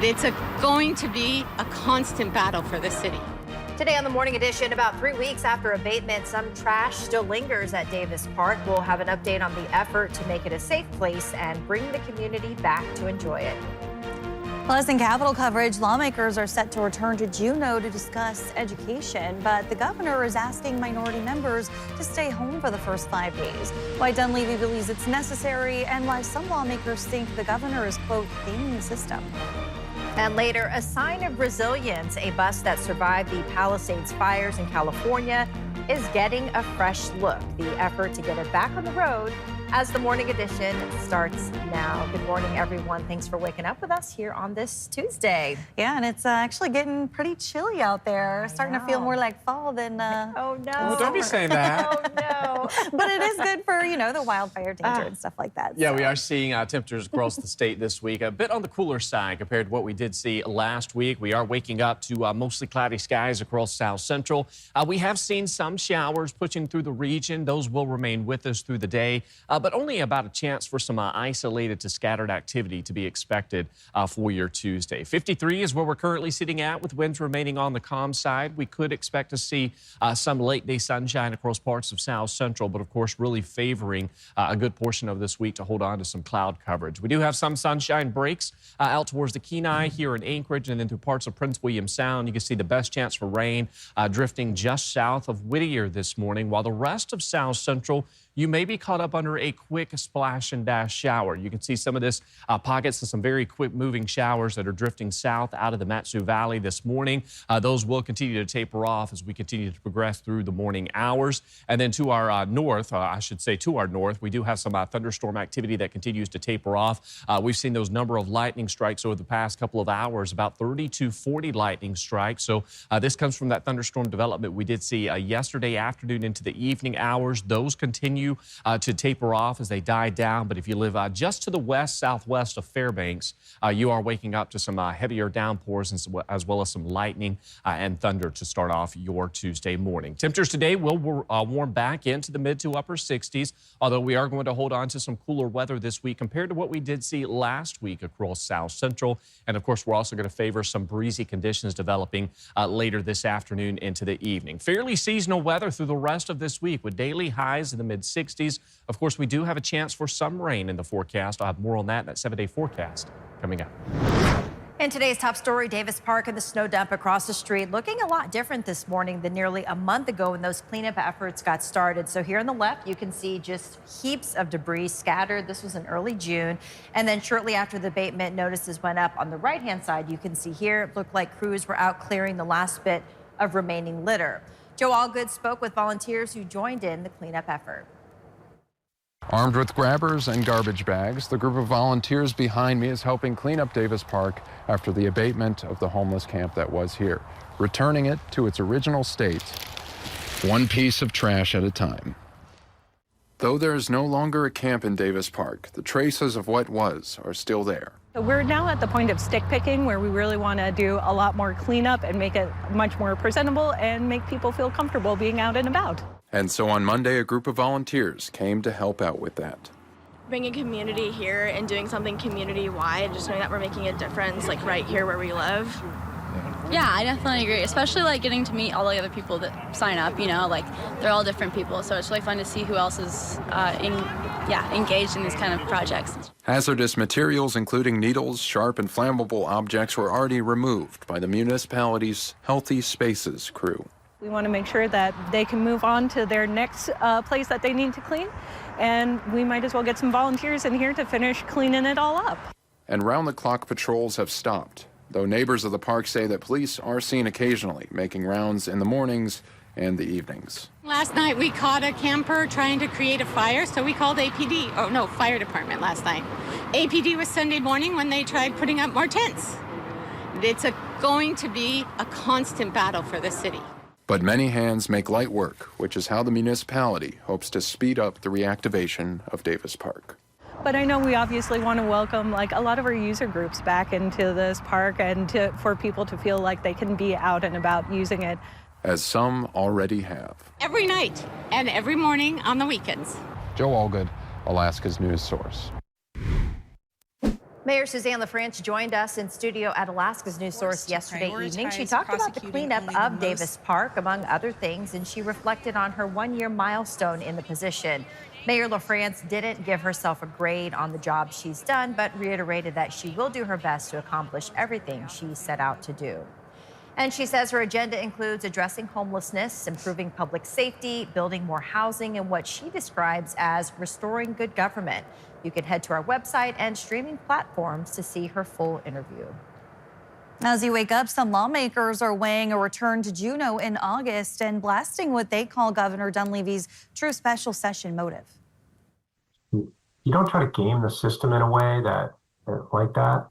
It's going to be a constant battle for the city. Today on the Morning Edition, about 3 weeks after abatement, some trash still lingers at Davis Park. We'll have an update on the effort to make it a safe place and bring the community back to enjoy it. Plus, in Capitol coverage, lawmakers are set to return to Juneau to discuss education, but the governor is asking minority members to stay home for the first 5 days. Why Dunleavy believes it's necessary and why some lawmakers think the governor is, quote, gaming the system. And later, a sign of resilience. A bus that survived the Palisades fires in California is getting a fresh look. The effort to get it back on the road as the Morning Edition starts now. Good morning, everyone. Thanks for waking up with us here on this Tuesday. Yeah, and it's actually getting pretty chilly out there. Starting to feel more like fall than oh no. Well, don't be saying that. Oh no. But it is good for, you know, the wildfire danger and stuff like that. Yeah, so. we are seeing temperatures across the state this week a bit on the cooler side compared to what we did see last week. We are waking up to mostly cloudy skies across South Central. We have seen some showers pushing through the region. Those will remain with us through the day, but only about a chance for some isolated to scattered activity to be expected for your Tuesday. 53 is where we're currently sitting at with winds remaining on the calm side. We could expect to see some late day sunshine across parts of South Central, but of course really favoring a good portion of this week to hold on to some cloud coverage. We do have some sunshine breaks out towards the Kenai here in Anchorage and then through parts of Prince William Sound. You can see the best chance for rain drifting just south of Whittier this morning, while the rest of South Central you may be caught up under a quick splash and dash shower. You can see some of this pockets of some very quick moving showers that are drifting south out of the Matsu Valley this morning. Those will continue to taper off as we continue to progress through the morning hours. And then to our north, to our north, we do have some thunderstorm activity that continues to taper off. We've seen those number of lightning strikes over the past couple of hours, about 30 to 40 lightning strikes. So this comes from that thunderstorm development we did see yesterday afternoon into the evening hours. Those continue to taper off as they die down. But if you live just to the west, southwest of Fairbanks, you are waking up to some heavier downpours as well as some lightning and thunder to start off your Tuesday morning. Temperatures today will warm back into the mid to upper 60s, although we are going to hold on to some cooler weather this week compared to what we did see last week across South Central. And of course, we're also going to favor some breezy conditions developing later this afternoon into the evening. Fairly seasonal weather through the rest of this week with daily highs in the mid 60s. Of course, we do have a chance for some rain in the forecast. I'll have more on that in that 7-day forecast coming up. In today's top story, Davis Park and the snow dump across the street looking a lot different this morning than nearly a month ago when those cleanup efforts got started. So here on the left, you can see just heaps of debris scattered. This was in early June. And then shortly after the abatement, notices went up on the right-hand side. You can see here, it looked like crews were out clearing the last bit of remaining litter. Joe Allgood spoke with volunteers who joined in the cleanup effort. Armed with grabbers and garbage bags, the group of volunteers behind me is helping clean up Davis Park after the abatement of the homeless camp that was here, returning it to its original state, one piece of trash at a time. Though there is no longer a camp in Davis Park, the traces of what was are still there. So we're now at the point of stick picking where we really want to do a lot more cleanup and make it much more presentable and make people feel comfortable being out and about. And so on Monday, a group of volunteers came to help out with that. Bringing community here and doing something community-wide, just knowing that we're making a difference, like right here where we live. Yeah, I definitely agree, especially like getting to meet all the other people that sign up, you know, like they're all different people, so it's really fun to see who else is engaged in these kind of projects. Hazardous materials, including needles, sharp and flammable objects, were already removed by the municipality's Healthy Spaces crew. We want to make sure that they can move on to their next place that they need to clean, and we might as well get some volunteers in here to finish cleaning it all up. And round-the-clock patrols have stopped, though neighbors of the park say that police are seen occasionally making rounds in the mornings and the evenings. Last night we caught a camper trying to create a fire, so we called APD. Oh no, fire department last night. APD was Sunday morning when they tried putting up more tents. It's going to be a constant battle for the city. But many hands make light work, which is how the municipality hopes to speed up the reactivation of Davis Park. But I know we obviously want to welcome like a lot of our user groups back into this park and for people to feel like they can be out and about using it. As some already have. Every night and every morning on the weekends. Joe Allgood, Alaska's news source. Mayor Suzanne LaFrance joined us in studio at Alaska's News Source yesterday evening. She talked about the cleanup of Davis Park, among other things, and she reflected on her one-year milestone in the position. Mayor LaFrance didn't give herself a grade on the job she's done, but reiterated that she will do her best to accomplish everything she set out to do. And she says her agenda includes addressing homelessness, improving public safety, building more housing, and what she describes as restoring good government. You can head to our website and streaming platforms to see her full interview. As you wake up, some lawmakers are weighing a return to Juneau in August and blasting what they call Governor Dunleavy's true special session motive. You don't try to game the system in a way like that.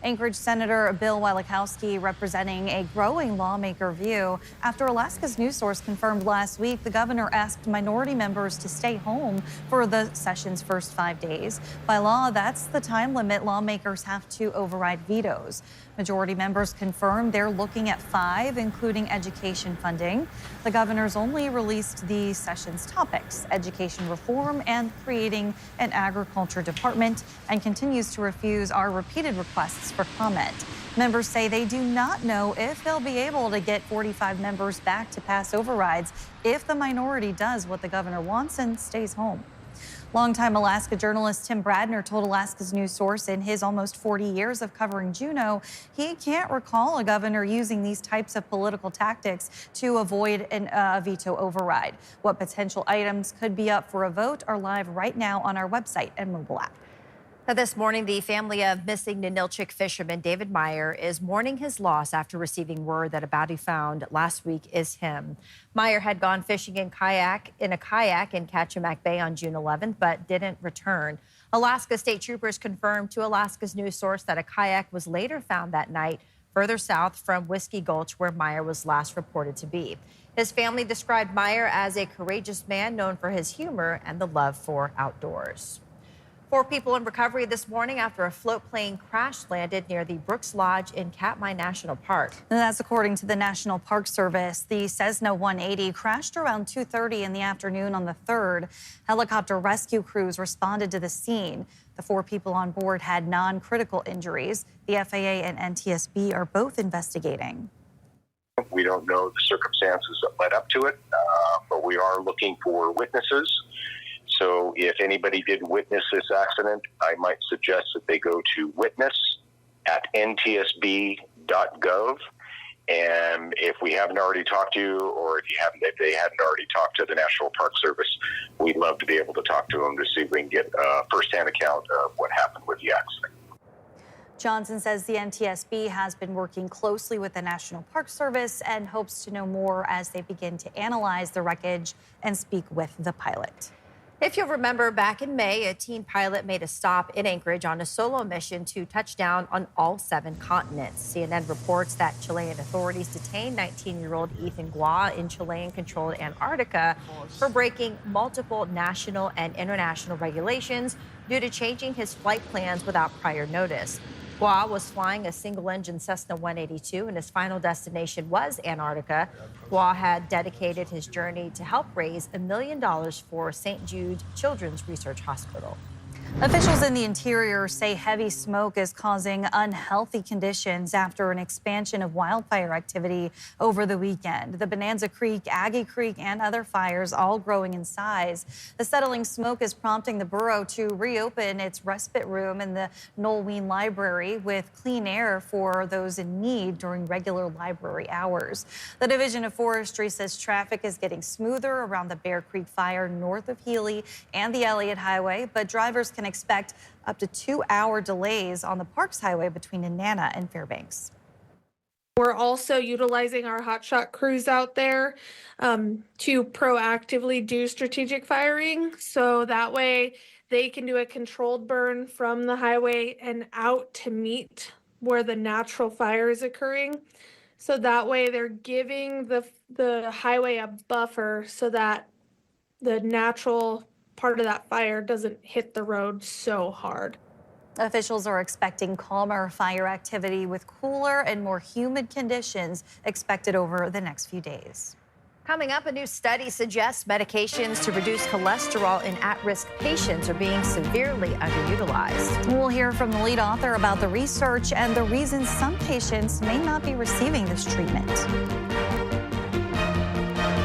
Anchorage Senator Bill Wielechowski representing a growing lawmaker view after Alaska's News Source confirmed last week the governor asked minority members to stay home for the session's first 5 days. By law, that's the time limit lawmakers have to override vetoes. Majority members confirmed they're looking at 5, including education funding. The governor's only released the session's topics, education reform and creating an agriculture department, and continues to refuse our repeated requests for comment. Members say they do not know if they'll be able to get 45 members back to pass overrides if the minority does what the governor wants and stays home. Longtime Alaska journalist Tim Bradner told Alaska's News Source in his almost 40 years of covering Juneau, he can't recall a governor using these types of political tactics to avoid a veto override. What potential items could be up for a vote are live right now on our website and mobile app. Now, this morning, the family of missing Ninilchik fisherman David Meyer is mourning his loss after receiving word that a body found last week is him. Meyer had gone fishing in a kayak in Kachemak Bay on June 11th, but didn't return. Alaska State Troopers confirmed to Alaska's News Source that a kayak was later found that night further south from Whiskey Gulch, where Meyer was last reported to be. His family described Meyer as a courageous man known for his humor and the love for outdoors. 4 people in recovery this morning after a float plane crash landed near the Brooks Lodge in Katmai National Park. And that's according to the National Park Service. The Cessna 180 crashed around 2:30 in the afternoon on the 3rd. Helicopter rescue crews responded to the scene. The 4 people on board had non-critical injuries. The FAA and NTSB are both investigating. We don't know the circumstances that led up to it, but we are looking for witnesses. So if anybody did witness this accident, I might suggest that they go to witness@ntsb.gov. And if we haven't already talked to you, or if they hadn't already talked to the National Park Service, we'd love to be able to talk to them to see if we can get a firsthand account of what happened with the accident. Johnson says the NTSB has been working closely with the National Park Service and hopes to know more as they begin to analyze the wreckage and speak with the pilot. If you'll remember, back in May, a teen pilot made a stop in Anchorage on a solo mission to touch down on all 7 continents. CNN reports that Chilean authorities detained 19-year-old Ethan Gua in Chilean-controlled Antarctica for breaking multiple national and international regulations due to changing his flight plans without prior notice. Gua was flying a single-engine Cessna 182, and his final destination was Antarctica. Gua had dedicated his journey to help raise $1 million for St. Jude Children's Research Hospital. Officials in the interior say heavy smoke is causing unhealthy conditions after an expansion of wildfire activity over the weekend. The Bonanza Creek, Aggie Creek, and other fires all growing in size. The settling smoke is prompting the borough to reopen its respite room in the Nolween Library with clean air for those in need during regular library hours. The Division of Forestry says traffic is getting smoother around the Bear Creek fire north of Healy and the Elliott Highway, but drivers can expect up to 2-hour delays on the Parks Highway between Nenana and Fairbanks. We're also utilizing our hotshot crews out there to proactively do strategic firing. So that way they can do a controlled burn from the highway and out to meet where the natural fire is occurring. So that way they're giving the highway a buffer so that the natural part of that fire doesn't hit the road so hard. Officials are expecting calmer fire activity with cooler and more humid conditions expected over the next few days. Coming up, a new study suggests medications to reduce cholesterol in at-risk patients are being severely underutilized. We'll hear from the lead author about the research and the reasons some patients may not be receiving this treatment.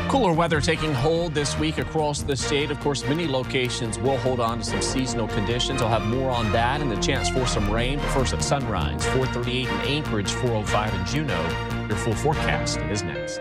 Cooler weather taking hold this week across the state. Of course, many locations will hold on to some seasonal conditions. I'll have more on that and the chance for some rain. But first at sunrise, 4:38 in Anchorage, 4:05 in Juneau. Your full forecast is next.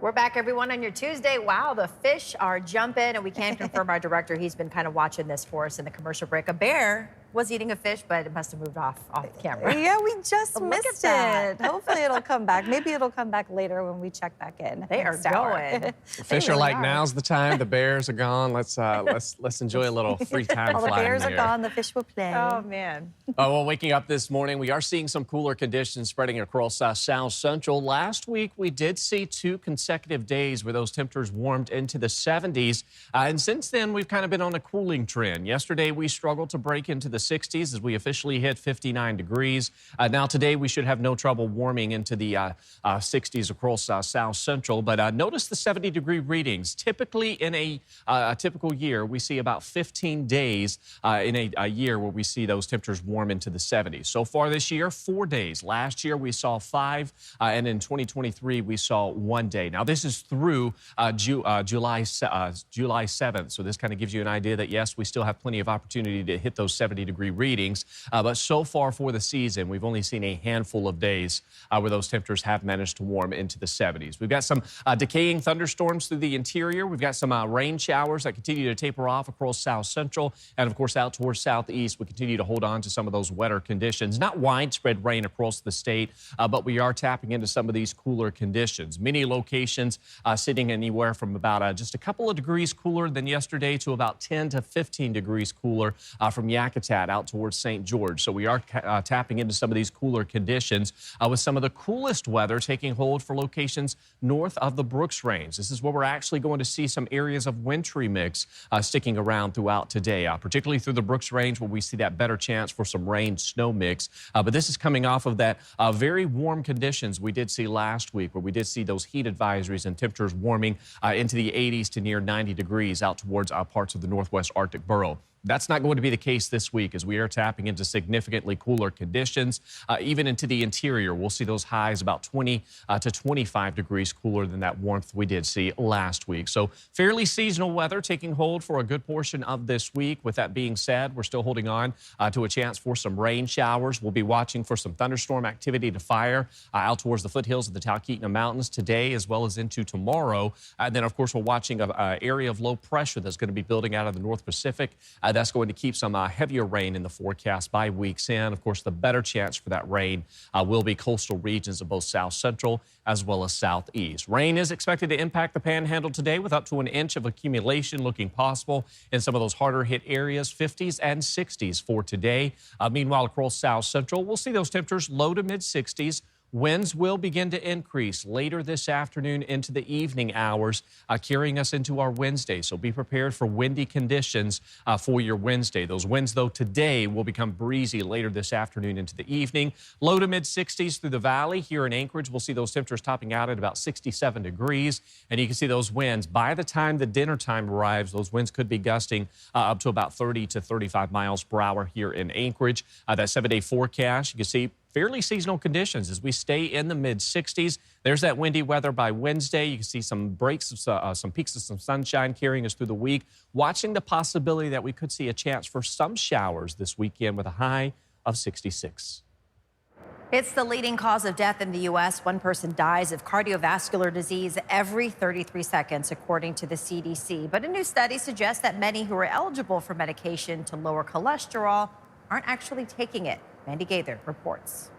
We're back, everyone, on your Tuesday. Wow, the fish are jumping, and we can confirm our director, he's been kind of watching this for us in the commercial break. A bear was eating a fish, but it must have moved off the camera. Yeah, we just Look missed at it. Hopefully it'll come back. Maybe it'll come back later when we check back in. They are going. The fish are like, now's the time. The bears are gone. Let's enjoy a little free time All the flying bears here. are gone. The fish will play. Oh, man. Well, waking up this morning, we are seeing some cooler conditions spreading across South Central. Last week, we did see 2 consecutive days where those temperatures warmed into the 70s. And since then, we've kind of been on a cooling trend. Yesterday, we struggled to break into the 60s as we officially hit 59 degrees. Now, today, we should have no trouble warming into the 60s across South Central. But notice the 70-degree readings. Typically, in a typical year, we see about 15 days in a year where we see those temperatures warm into the 70s. So far this year, 4 days. Last year, we saw 5, and in 2023, we saw 1 day. Now, this is through July 7th, so this kind of gives you an idea that, yes, we still have plenty of opportunity to hit those 70-degree readings, but so far for the season, we've only seen a handful of days where those temperatures have managed to warm into the 70s. We've got some decaying thunderstorms through the interior. We've got some rain showers that continue to taper off across South Central, and of course out towards Southeast, we continue to hold on to some of those wetter conditions. Not widespread rain across the state, but we are tapping into some of these cooler conditions. Many locations sitting anywhere from about just a couple of degrees cooler than yesterday to about 10 to 15 degrees cooler from Yakutat out towards St. George. So we are tapping into some of these cooler conditions with some of the coolest weather taking hold for locations north of the Brooks Range. This is where we're actually going to see some areas of wintry mix sticking around throughout today, particularly through the Brooks Range where we see that better chance for some rain snow mix. But this is coming off of that very warm conditions we did see last week, where we did see those heat advisories and temperatures warming into the 80s to near 90 degrees out towards parts of the northwest Arctic borough. That's not going to be the case this week as we are tapping into significantly cooler conditions. Even into the interior, we'll see those highs about 20 to 25 degrees cooler than that warmth we did see last week. So fairly seasonal weather taking hold for a good portion of this week. With that being said, we're still holding on to a chance for some rain showers. We'll be watching for some thunderstorm activity to fire out towards the foothills of the Talkeetna Mountains today as well as into tomorrow. And then, of course, we're watching an area of low pressure that's going to be building out of the North Pacific. That's going to keep some heavier rain in the forecast by week's end. Of course, the better chance for that rain will be coastal regions of both South Central as well as Southeast. Rain is expected to impact the Panhandle today with up to an inch of accumulation looking possible in some of those harder hit areas, 50s and 60s for today. Meanwhile, across South Central, we'll see those temperatures low to mid 60s. Winds will begin to increase later this afternoon into the evening hours, carrying us into our Wednesday. So be prepared for windy conditions for your Wednesday. Those winds, though, today will become breezy later this afternoon into the evening. Low to mid 60s through the valley. Here in Anchorage, we'll see those temperatures topping out at about 67 degrees. And you can see those winds. By the time the dinner time arrives, those winds could be gusting up to about 30 to 35 miles per hour here in Anchorage. That 7-day forecast, you can see fairly seasonal conditions as we stay in the mid-60s. There's that windy weather by Wednesday. You can see some breaks, some peaks of some sunshine carrying us through the week. Watching the possibility that we could see a chance for some showers this weekend with a high of 66. It's the leading cause of death in the U.S. One person dies of cardiovascular disease every 33 seconds, according to the CDC. But a new study suggests that many who are eligible for medication to lower cholesterol aren't actually taking it. Mandy Gaither reports.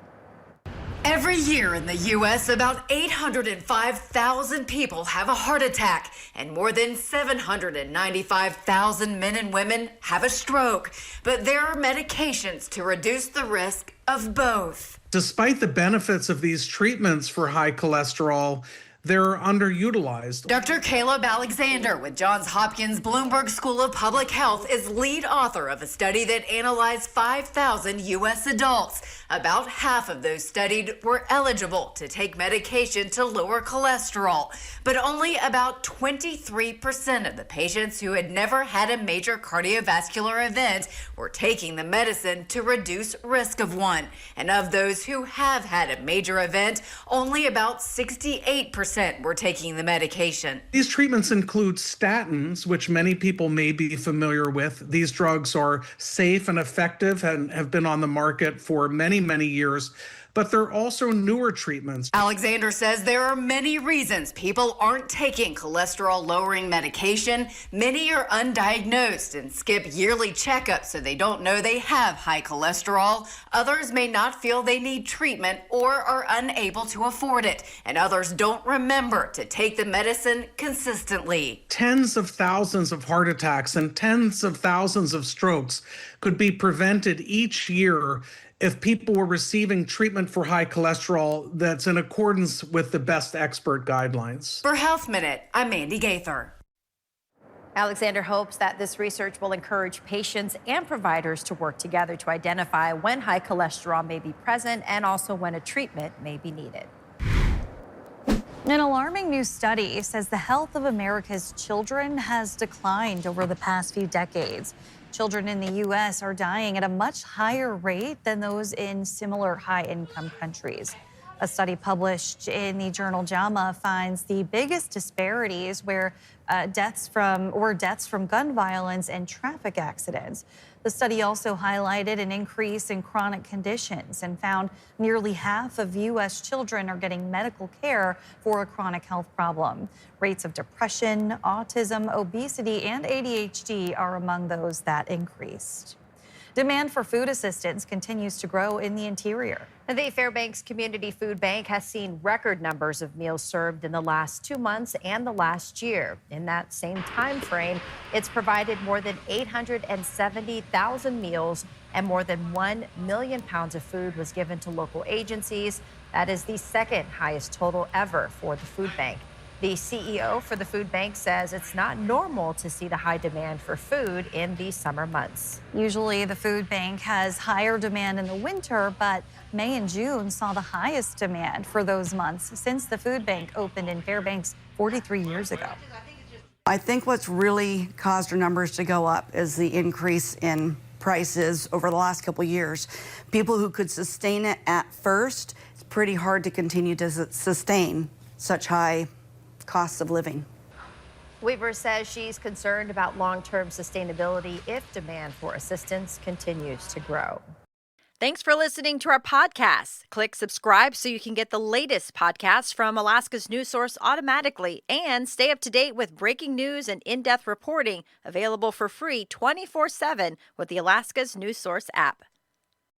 Every year in the U.S., about 805,000 people have a heart attack, and more than 795,000 men and women have a stroke. But there are medications to reduce the risk of both. Despite the benefits of these treatments for high cholesterol, they're underutilized. Dr. Caleb Alexander with Johns Hopkins Bloomberg School of Public Health is lead author of a study that analyzed 5,000 U.S. adults. About half of those studied were eligible to take medication to lower cholesterol, but only about 23% of the patients who had never had a major cardiovascular event were taking the medicine to reduce risk of one. And of those who have had a major event, only about 68% were taking the medication. These treatments include statins, which many people may be familiar with. These drugs are safe and effective and have been on the market for many, many years. But there are also newer treatments. Alexander says there are many reasons people aren't taking cholesterol-lowering medication. Many are undiagnosed and skip yearly checkups so they don't know they have high cholesterol. Others may not feel they need treatment or are unable to afford it. And others don't remember to take the medicine consistently. Tens of thousands of heart attacks and tens of thousands of strokes could be prevented each year if people were receiving treatment for high cholesterol that's in accordance with the best expert guidelines. For Health Minute, I'm Mandy Gaither. Alexander hopes that this research will encourage patients and providers to work together to identify when high cholesterol may be present and also when a treatment may be needed. An alarming new study says the health of America's children has declined over the past few decades. Children in the U.S. are dying at a much higher rate than those in similar high-income countries. A study published in the journal JAMA finds the biggest disparities where deaths from gun violence and traffic accidents. The study also highlighted an increase in chronic conditions and found nearly half of U.S. children are getting medical care for a chronic health problem. Rates of depression, autism, obesity, and ADHD are among those that increased. Demand for food assistance continues to grow in the interior. The Fairbanks Community Food Bank has seen record numbers of meals served in the last 2 months and the last year. In that same time frame, it's provided more than 870,000 meals and more than 1 million pounds of food was given to local agencies. That is the second highest total ever for the food bank. The CEO for the food bank says it's not normal to see the high demand for food in the summer months. Usually the food bank has higher demand in the winter, but May and June saw the highest demand for those months since the food bank opened in Fairbanks 43 years ago. I think what's really caused our numbers to go up is the increase in prices over the last couple of years. People who could sustain it at first, it's pretty hard to continue to sustain such high costs of living. Weaver says she's concerned about long-term sustainability if demand for assistance continues to grow. Thanks for listening to our podcast. Click subscribe so you can get the latest podcasts from Alaska's News Source automatically and stay up to date with breaking news and in-depth reporting available for free 24/7 with the Alaska's News Source app.